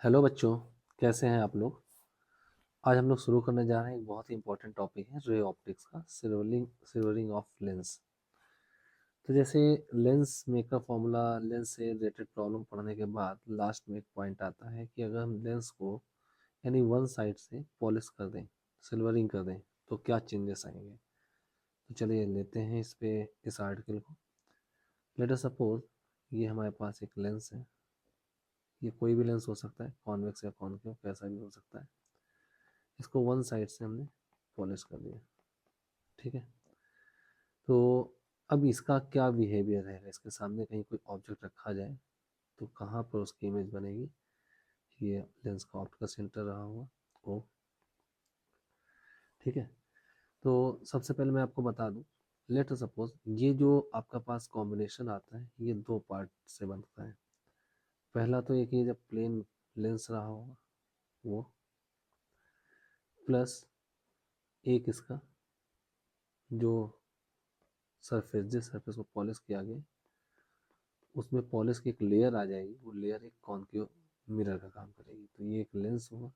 Hello बच्चों, कैसे हैं आप लोग। आज हम लोग शुरू करने जा रहे हैं। एक बहुत ही इंपॉर्टेंट टॉपिक है रे ऑप्टिक्स का, सिल्वरिंग ऑफ लेंस। तो जैसे लेंस मेकर फॉर्मूला, लेंस से रिलेटेड प्रॉब्लम पढ़ने के बाद लास्ट में एक पॉइंट आता है कि अगर हम लेंस को यानी वन साइड से पॉलिश कर दें, सिल्वरिंग कर दें, तो क्या चेंजेस आएंगे। तो चलिए लेते हैं इस आर्टिकल को। लेट अस सपोज ये हमारे पास एक लेंस है। ये कोई भी लेंस हो सकता है, कॉन्वेक्स या कॉनकेव, कैसा भी हो सकता है। इसको वन साइड से हमने पॉलिश कर दिया, ठीक है। तो अब इसका क्या बिहेवियर रहेगा, इसके सामने कहीं कोई ऑब्जेक्ट रखा जाए तो कहाँ पर उसकी इमेज बनेगी। ये लेंस का ऑप्टिकल सेंटर रहा हुआ ओ, ठीक है। तो सबसे पहले मैं आपको बता दूं, लेट सपोज ये जो आपका पास कॉम्बिनेशन आता है ये दो पार्ट से बनता है। पहला तो एक ये जब प्लेन लेंस रहा होगा वो, प्लस एक इसका जो सरफेस, जिस सरफेस को पॉलिश किया गया उसमें पॉलिश की एक लेयर आ जाएगी। वो लेयर एक कॉन्केव मिरर का काम करेगी। तो ये एक लेंस होगा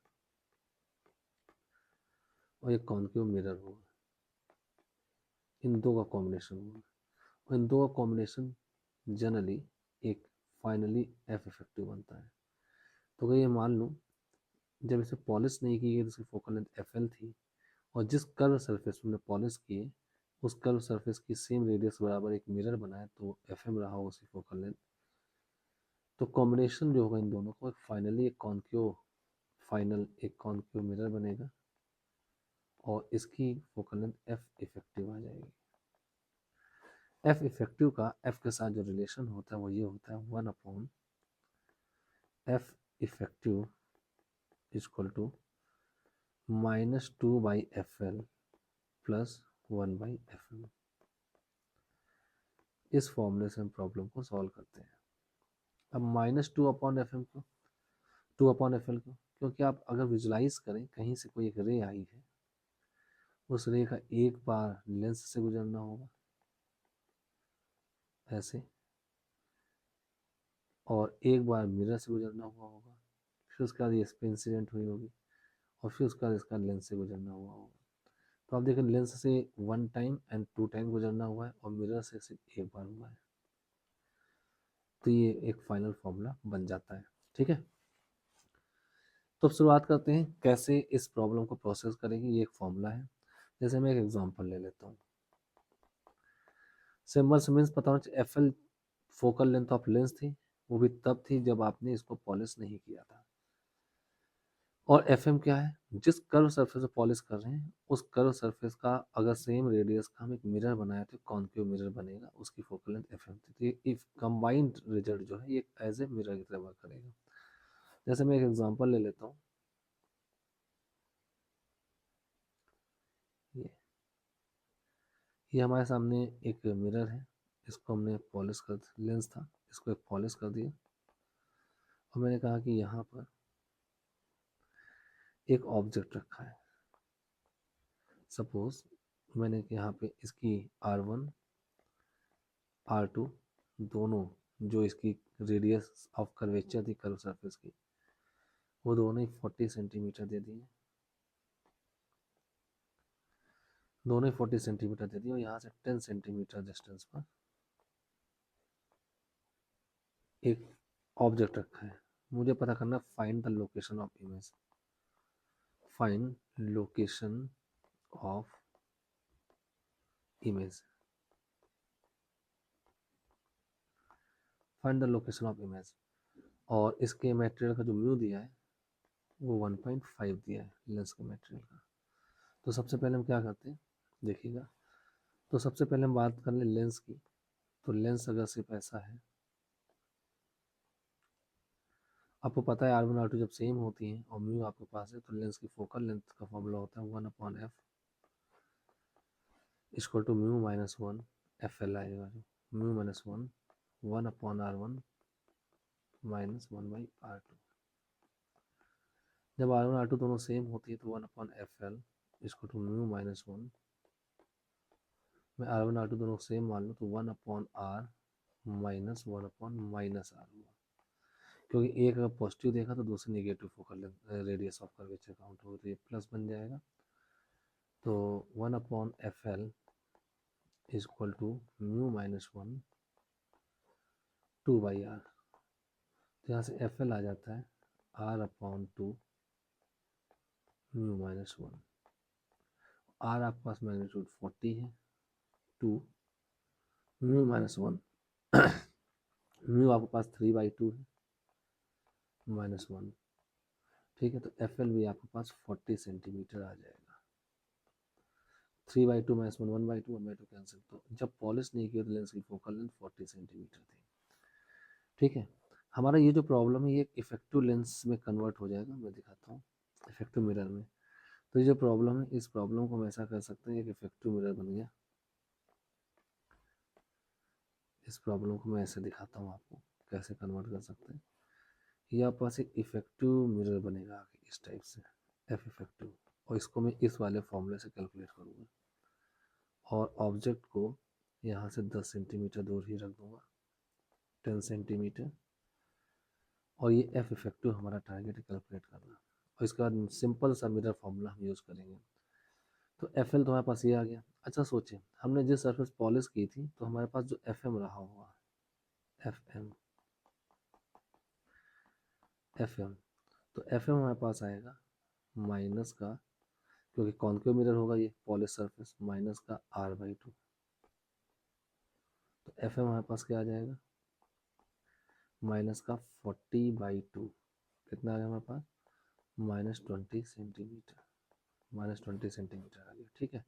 और एक कॉन्केव मिरर होगा। इन दो का कॉम्बिनेशन होगा और इन दो का कॉम्बिनेशन जनरली एक फाइनली एफ इफेक्टिव बनता है। तो अगर ये मान लूँ जब इसे पॉलिश नहीं की गई तो इसकी फोकल लेंथ एफ एल थी, और जिस कर्व सरफेस में पॉलिश किए उस कर्व सरफेस की सेम रेडियस बराबर एक मिरर बनाए तो एफ एम रहा होगा उसकी फोकल लेंथ। तो कॉम्बिनेशन जो होगा इन दोनों को फाइनल एक कॉन्केव मिरर बनेगा और इसकी फोकल लेंथ एफ इफेक्टिव आ जाएगी। एफ इफेक्टिव का एफ के साथ जो रिलेशन होता है वो ये होता है 1/, F effective equal to -2/FL plus 1/FM। इस फॉर्मूले से हम प्रॉब्लम को सॉल्व करते हैं। अब -2/FM क्यों, 2/FL क्यों? क्योंकि आप अगर विजुलाइज करें कहीं से कोई एक रे आई है, उस रे का एक बार लेंस से गुजरना होगा ऐसे, और एक बार मिरर से गुजरना हुआ होगा, फिर उसके बाद ये इस पे इंसिडेंट हुई होगी और फिर उसके बाद इसका लेंस से गुजरना हुआ होगा। तो आप देखें लेंस से 1 टाइम एंड 2 टाइम गुजरना हुआ है और मिरर से सिर्फ एक बार हुआ है। तो ये एक फाइनल फॉर्मूला बन जाता है, ठीक है। तो अब शुरुआत करते हैं कैसे इस प्रॉब्लम को प्रोसेस करेंगे। ये एक फॉर्मूला है। जैसे मैं एक एग्जांपल ले लेता हूँ। सिंबल्स मीन्स पता होना चाहिए। F L focal length of lens थी, वो भी तब थी जब आपने इसको पॉलिश नहीं किया था। और एफ एम क्या है, जिस कर्व सरफेस पे पॉलिश कर रहे हैं उस कर्व सरफेस का अगर सेम रेडियस का हम एक मिरर बनाए तो कॉन्केव मिरर बनेगा, उसकी फोकल लेंथ एफ एम थी। तो इफ कंबाइंड रिजल्ट जो है ये एज ए मिरर की तरह वर्क करेगा। जैसे मैं एक एग्जांपल ले लेता हूँ। ये ये हमारे सामने एक मिरर है, इसको हमने पॉलिश कर, लेंस था इसको एक पॉलिश कर दिया और मैंने कहा कि यहाँ पर एक ऑब्जेक्ट रखा है। सपोज मैंने यहाँ पे इसकी R1 R2 दोनों जो इसकी रेडियस ऑफ कर्वेचर थी कर्व सरफेस की, वो दोनों ही 40 सेंटीमीटर दे दिए। दोनों ही 40 सेंटीमीटर दे दिए और यहाँ से 10 सेंटीमीटर डिस्टेंस पर एक ऑब्जेक्ट रखा है। मुझे पता करना find the location of image. Find location of image, find the location of image. और इसके मटेरियल का जो म्यू दिया है वो 1.5 दिया है लेंस के मटेरियल का। तो सबसे पहले हम क्या करते हैं देखिएगा। तो सबसे पहले हम बात कर लें लेंस की। तो लेंस अगर सिर्फ ऐसा है, आपको पता है R1 R2 जब सेम होती हैं और म्यू आपके पास है तो लेंस की फोकल लेंथ का फॉर्मूला होता है 1/f equal to mu -1 FL आएगा। जो म्यू -1 1/R1 -1/R2। जब R1 R2 दोनों सेम होती है तो 1/FL इक्वल टू म्यू -1। मैं R1 R2 दोनों सेम मान लूँ तो 1/R -1/-R हुआ। क्योंकि एक अगर पॉजिटिव देखा तो दूसरी negative focal radius of curvature count होगी, तो ये प्लस बन जाएगा। तो 1/FL is equal to mu minus 1 2/r। तो यहाँ से FL आ जाता है R/2 म्यू माइनस 1। R आपके पास मैग्नीट्यूड 40 है, 2 म्यू माइनस 1 म्यू आपके पास 3/2 है, माइनस 1। ठीक है, तो FL भी आपके पास 40 सेंटीमीटर आ जाएगा। 3/2 माइनस 1 1/2 1/2 कैंसिल। तो जब पॉलिश नहीं किया तो लेंस की फोकल लेंथ 40 सेंटीमीटर थी। ठीक है, हमारा ये जो प्रॉब्लम है ये इफेक्टिव लेंस में कन्वर्ट हो जाएगा। मैं दिखाता हूँ इफेक्टिव मिरर में। तो ये जो प्रॉब्लम है, इस प्रॉब्लम को हम ऐसा कर सकते हैं, एक इफेक्टिव मिरर बन गया। इस प्रॉब्लम को मैं ऐसे दिखाता हूँ आपको कैसे कन्वर्ट कर सकते हैं। ये आपके पास एक इफेक्टिव मिरर बनेगा आगे इस टाइप से, एफ इफेक्टिव, और इसको मैं इस वाले फॉर्मूले से कैलकुलेट करूँगा और ऑब्जेक्ट को यहाँ से 10 सेंटीमीटर दूर ही रख दूँगा, 10 सेंटीमीटर। और ये एफ इफेक्टिव हमारा टारगेट कैलकुलेट करना, और इसका सिंपल सा मिरर फॉर्मूला हम यूज़ करेंगे। तो एफ एल तो हमारे पास ये आ गया। अच्छा सोचें, हमने जिस सरफेस पॉलिश की थी तो हमारे पास जो एफ एम रहा हुआ एफ एम तो एफ एम हमारे पास आएगा माइनस का, क्योंकि कॉन्केव मिरर होगा ये पॉलिश सरफेस, माइनस का R/2। तो एफ एम हमारे पास क्या आ जाएगा, माइनस का 40/2। कितना आ गया हमारे पास, -20 सेंटीमीटर, -20 सेंटीमीटर आ गया। ठीक है,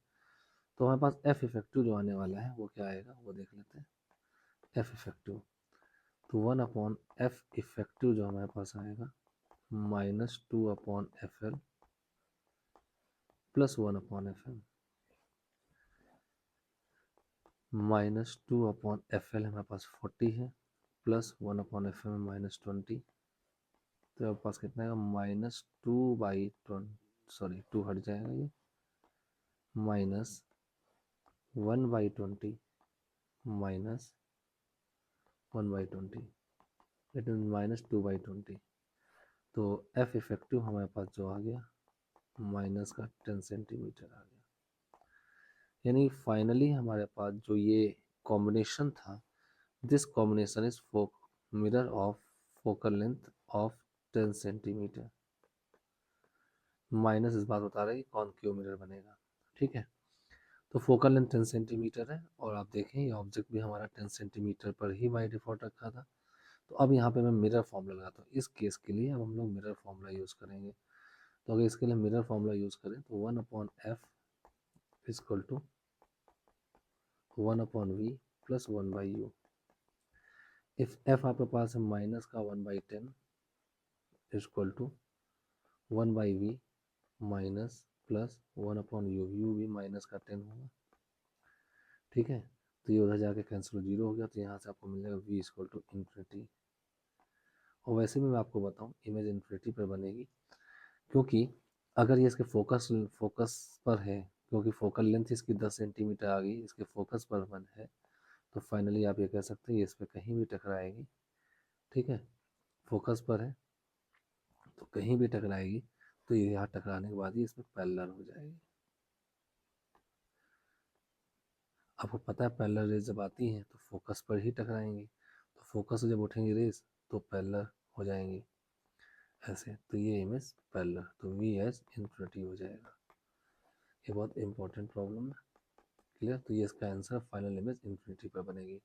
तो हमारे पास एफ इफेक्टिव जो आने वाला है वो क्या आएगा, वो देख लेते हैं। एफ इफेक्टिव, तो 1/F इफेक्टिव जो हमारे पास आएगा -2/FL प्लस 1/FM। -2/FL हमारे पास 40 है, प्लस 1/FM -20। तो हमारे पास कितना है, -2/20, सॉरी 2 हट जाएगा ये, -1/20 माइनस 1/20, इट मीन -2/20। तो एफ इफेक्टिव हमारे पास जो आ गया माइनस का 10 सेंटीमीटर आ गया। यानी फाइनली हमारे पास जो ये कॉम्बिनेशन था, this combination is mirror of focal length of 10 centimetre, minus इस बात बता रहा है कि कॉनकेव मिरर बनेगा। ठीक है, तो फोकल लेंथ 10 सेंटीमीटर है, और आप देखें ये ऑब्जेक्ट भी हमारा 10 सेंटीमीटर पर ही बाई डिफॉल्ट रखा था। तो अब यहाँ पे मैं मिरर फॉर्मूला लगाता हूँ। इस केस के लिए अब हम लोग मिरर फॉर्मूला यूज़ करेंगे। तो अगर इसके लिए मिरर फॉर्मूला यूज़ करें तो 1/F is equal to 1/V plus 1/U। If F आपके पास है माइनस का 1/10 is equal to 1/V minus plus 1/U। U भी माइनस का 10 होगा। ठीक है, तो ये उधर जाके कैंसिल 0 हो गया, तो यहाँ से आपको मिल जाएगा V is equal to infinity. और वैसे भी मैं आपको बताऊँ इमेज इन्फिनिटी पर बनेगी, क्योंकि अगर ये इसके फोकस पर है, क्योंकि फोकल लेंथ इसकी 10 सेंटीमीटर आ गई, इसके फोकस पर बन है, तो फाइनली आप ये कह सकते हैं ये इस पर कहीं भी टकराएगी। ठीक है, फोकस पर है तो कहीं भी टकराएगी, तो ये यहाँ टकराने के बाद ही इसमें पैरेलल हो जाएगी। आपको पता है पैरेलल रेज जब आती हैं तो फोकस पर ही टकराएंगी, तो फोकस से जब उठेंगी रेज तो पैरेलल हो जाएंगी ऐसे, तो ये इमेज पैरेलल, तो वी एस इन्फिनिटी हो जाएगा। ये बहुत इंपॉर्टेंट प्रॉब्लम है। क्लियर, तो ये इसका आंसर फाइनल इमेज इन्फिनिटी पर बनेगी।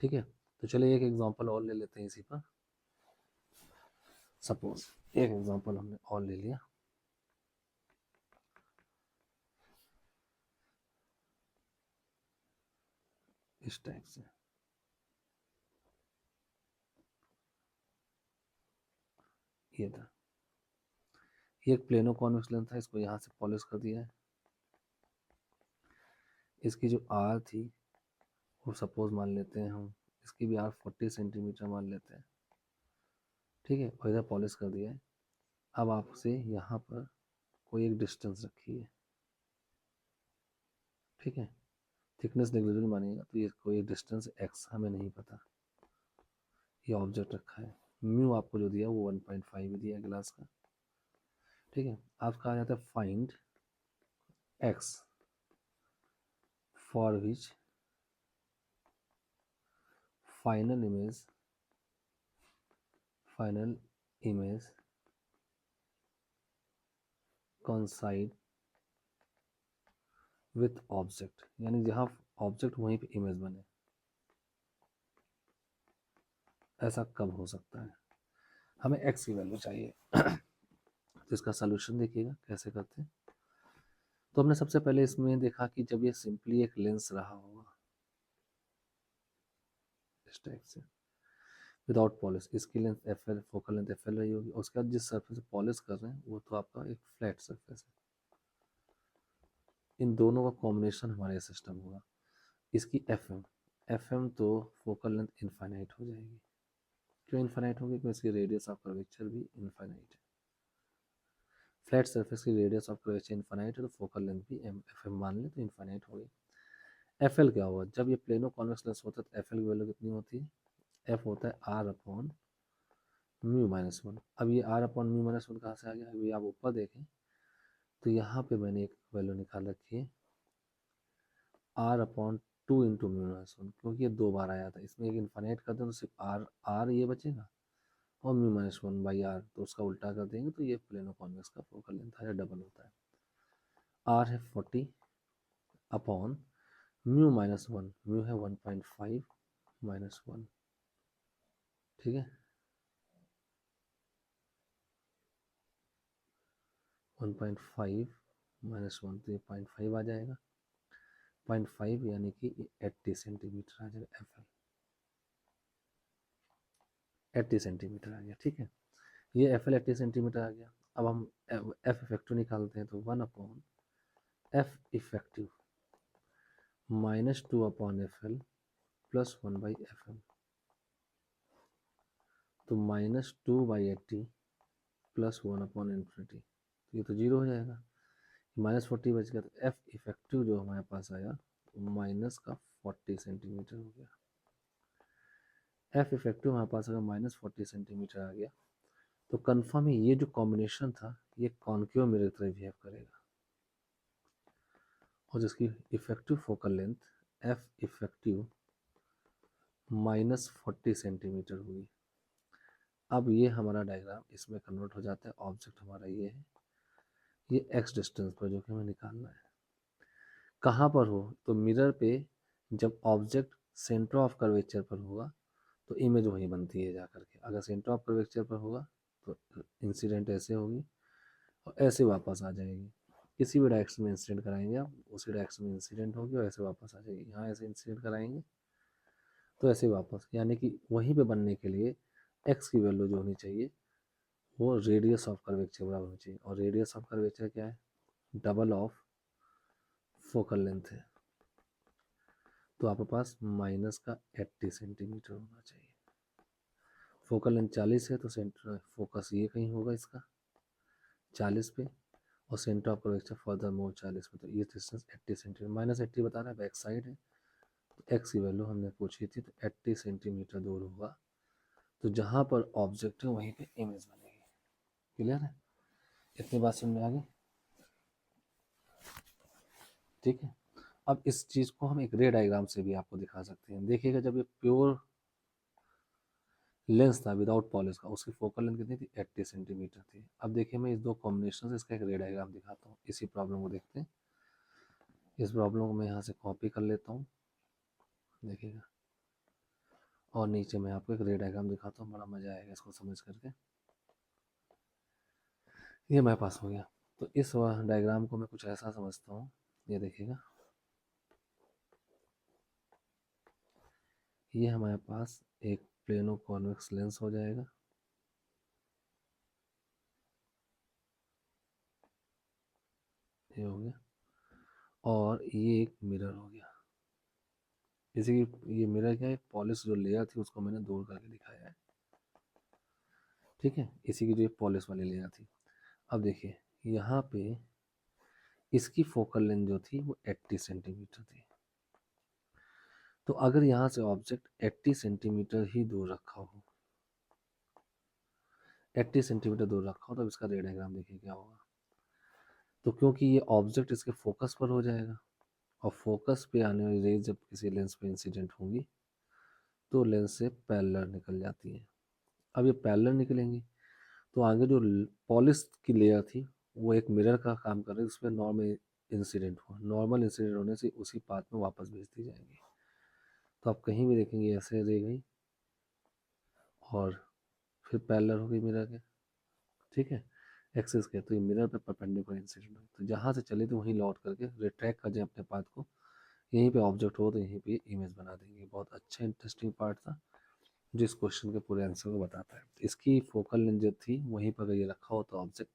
ठीक है, तो चलिए एक एग्जांपल और ले लेते हैं इसी पर। सपोज एक एग्जांपल हमने और ले लिया, इस टाइप से। ये था, ये एक प्लेनो कॉन्वेक्स लेंस था, इसको यहाँ से पॉलिश कर दिया है। इसकी जो आर थी वो सपोज मान लेते हैं हम, इसकी भी आर 40 सेंटीमीटर मान लेते हैं। ठीक है, और इधर पॉलिश कर दिया है। अब आपसे यहाँ पर कोई एक डिस्टेंस रखी है। ठीक है, थिकनेस नेग्लिजिबल मानिएगा, तो ये कोई डिस्टेंस एक्स हमें नहीं पता, ये ऑब्जेक्ट रखा है। म्यू आपको जो दिया वो 1.5 दिया है ग्लास का, ठीक है। आपका आ जाता है find x for which final image coincide with object, यानी जहाँ ऑब्जेक्ट वहीं पे इमेज बने, ऐसा कब हो सकता है। हमें एक्स की वैल्यू चाहिए। तो इसका सोल्यूशन देखिएगा कैसे करते हैं। तो हमने सबसे पहले इसमें देखा कि जब ये सिंपली एक लेंस रहा होगा इस टाइप से विदाउट पॉलिश, इसकी length F L, focal length F L रही होगी, उसके बाद जिस सरफेस से पॉलिश कर रहे हैं वो तो आपका एक फ्लैट सरफेस है। इन दोनों का कॉम्बिनेशन हमारे सिस्टम होगा। इसकी एफ एम तो फोकल लेंथ इनफाइनाइट हो जाएगी। क्यों इनफाइनाइट होगी? क्योंकि इसकी रेडियस ऑफ कर्वेचर भी इनफाइनाइट है। फ्लैट सरफेस की रेडियस ऑफ कर्वेचर इनफाइनाइट है, तो फोकल लेंथ भी एफ एम मान लें तो इनफाइनाइट हो गई। एफ एल क्या होगा? जब ये प्लेनो कॉन्वेक्स लेंस होता है तो एफ एल की वैल्यू कितनी होती है? एफ होता है R upon mu minus one. अब ये R upon mu minus one कहाँ से आ गया? अभी आप ऊपर देखें तो यहाँ पे मैंने एक वैल्यू निकाल रखी है R upon 2 into mu minus one, क्योंकि ये 2 बार आया था। इसमें एक इन्फाइनाइट कर दें तो सिर्फ आर आर ये बचेगा और mu minus one by R, तो उसका उल्टा कर देंगे तो ये प्लेनो कॉन्वेक्स का फोकल लेंथ है, डबल होता है। आर है 40 upon mu minus one, mu है 1.5 माइनस वन, ठीक है। 1.5 माइनस वन, तो ये 0.5 आ जाएगा। 0.5 यानी कि 80 सेंटीमीटर आ जाएगा एफ एल, 80 सेंटीमीटर आ गया, ठीक है। ये एफ एल 80 सेंटीमीटर आ गया। अब हम एफ इफेक्टिव निकालते हैं, तो 1 upon F effective -2 upon F L plus 1 by F M, तो -2/80 प्लस 1 अपॉन इन्फिनिटी, तो ये तो जीरो हो जाएगा। -40 बच गया, तो एफ इफेक्टिव जो हमारे पास आया माइनस का 40 सेंटीमीटर हो गया। एफ इफेक्टिव हमारे पास अगर -40 सेंटीमीटर आ गया, तो कन्फर्म है ये जो कॉम्बिनेशन था ये कॉन्केव मिरर की तरह बिहेव करेगा, और जिसकी effective focal length F effective -40 centimetre हुई। अब ये हमारा डायग्राम इसमें कन्वर्ट हो जाता है। ऑब्जेक्ट हमारा ये है, ये एक्स डिस्टेंस पर जो कि हमें निकालना है। कहाँ पर हो? तो मिरर पे जब ऑब्जेक्ट सेंटर ऑफ कर्वेचर पर होगा तो इमेज वहीं बनती है जा करके। अगर सेंटर ऑफ कर्वेचर पर होगा तो इंसिडेंट ऐसे होगी और ऐसे वापस आ जाएगी। किसी भी डायरेक्शन में इंसिडेंट कराएंगे आप, उसी डायरेक्शन में इंसिडेंट होगी और ऐसे वापस आ जाएगी। यहाँ ऐसे इंसिडेंट कराएंगे तो ऐसे वापस, यानी कि वहीं पे बनने के लिए एक्स की वैल्यू जो होनी चाहिए वो रेडियस ऑफ कर्वेचर बराबर होनी चाहिए, और रेडियस ऑफ कर्वेचर क्या है? डबल ऑफ फोकल लेंथ है। तो आपके पास माइनस का 80 सेंटीमीटर होना चाहिए। फोकल लेंथ 40 है तो सेंटर फोकस ये कहीं होगा इसका 40 पे, और centre of curvature further more 40 पे, तो ये डिस्टेंस 80 सेंटीमीटर, -80 बता रहा है, बैक साइड है। तो एक्स की वैल्यू हमने पूछी थी, तो 80 सेंटीमीटर दूर होगा, तो जहाँ पर ऑब्जेक्ट है वहीं पे इमेज बनेगी। क्लियर है? इतनी बात समझ में आ गई, ठीक है। अब इस चीज़ को हम एक रे डायग्राम से भी आपको दिखा सकते हैं। देखिएगा, जब ये प्योर लेंस था विदाउट पॉलिश का, उसकी फोकल लेंथ कितनी थी? 80 सेंटीमीटर थी। अब देखिए, मैं इस दो कॉम्बिनेशन से इसका एक रे डायग्राम दिखाता हूँ। इसी प्रॉब्लम को देखते हैं। इस प्रॉब्लम को मैं यहाँ से कॉपी कर लेता हूँ, देखिएगा, और नीचे मैं आपको एक रे डायग्राम दिखाता हूँ। बड़ा मजा आएगा इसको समझ करके। ये मेरे पास हो गया। तो इस डायग्राम को मैं कुछ ऐसा समझता हूँ, ये देखिएगा, ये हमारे पास एक प्लेनो कॉन्वेक्स लेंस हो जाएगा, ये हो गया, और ये एक मिरर हो गया। जैसे कि ये मिरर क्या है? पॉलिश जो लेयर थी उसको मैंने दूर करके दिखाया है, ठीक है। इसी की जो पॉलिश वाली लेयर थी। अब देखिए, यहाँ पे इसकी फोकल लेंथ जो थी वो 80 सेंटीमीटर थी। तो अगर यहाँ से ऑब्जेक्ट 80 सेंटीमीटर ही दूर रखा हो, 80 सेंटीमीटर दूर रखा हो, तो इसका रे डायग्राम देखिए क्या होगा। तो क्योंकि ये ऑब्जेक्ट इसके फोकस पर हो जाएगा, और फोकस पे आने वाली रेज जब किसी लेंस पे इंसिडेंट होंगी तो लेंस से पैरेलल निकल जाती है। अब ये पैरेलल निकलेंगी तो आगे जो पॉलिश की लेयर थी वो एक मिरर का काम कर रही है, उसमें नॉर्मल इंसिडेंट हुआ, नॉर्मल इंसिडेंट होने से उसी पाथ में वापस भेज दी जाएंगी। तो आप कहीं भी देखेंगे ऐसे रह गई और फिर पैरेलल हो गई मिरर के, ठीक है, एक्सिस के, तो ये मिरर पे परपेंडिकुलर इंसिडेंट हुई, तो जहाँ से चले थे वहीं लौट करके रिट्रैक्ट कर जाए अपने पाथ को, यहीं पे ऑब्जेक्ट हो तो यहीं पे इमेज बना देंगे। बहुत अच्छा इंटरेस्टिंग पार्ट था जिस क्वेश्चन के पूरे आंसर को बताता है। इसकी फोकल लेंथ जो थी वहीं पर अगर ये रखा होता ऑब्जेक्ट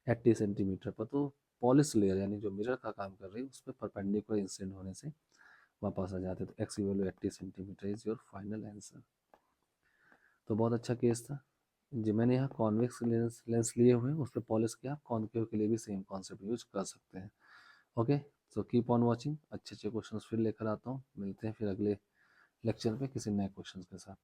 80 सेंटीमीटर पर, तो पॉलिश लेयर यानी जो मिरर का काम कर रही है उस पर परपेंडिकुलर इंसिडेंट होने से वापस आ जाते, तो एक्स की value 80 centimetre is your final answer. तो बहुत अच्छा केस था जी। मैंने यहाँ कॉन्वेक्स लेंस लिए हुए हैं, उस पर पॉलिश किया, आप कॉन्केव के लिए भी सेम कॉन्सेप्ट यूज कर सकते हैं। Okay, so keep on watching, अच्छे अच्छे क्वेश्चंस फिर लेकर आता हूँ। मिलते हैं फिर अगले लेक्चर पे किसी नए क्वेश्चंस के साथ।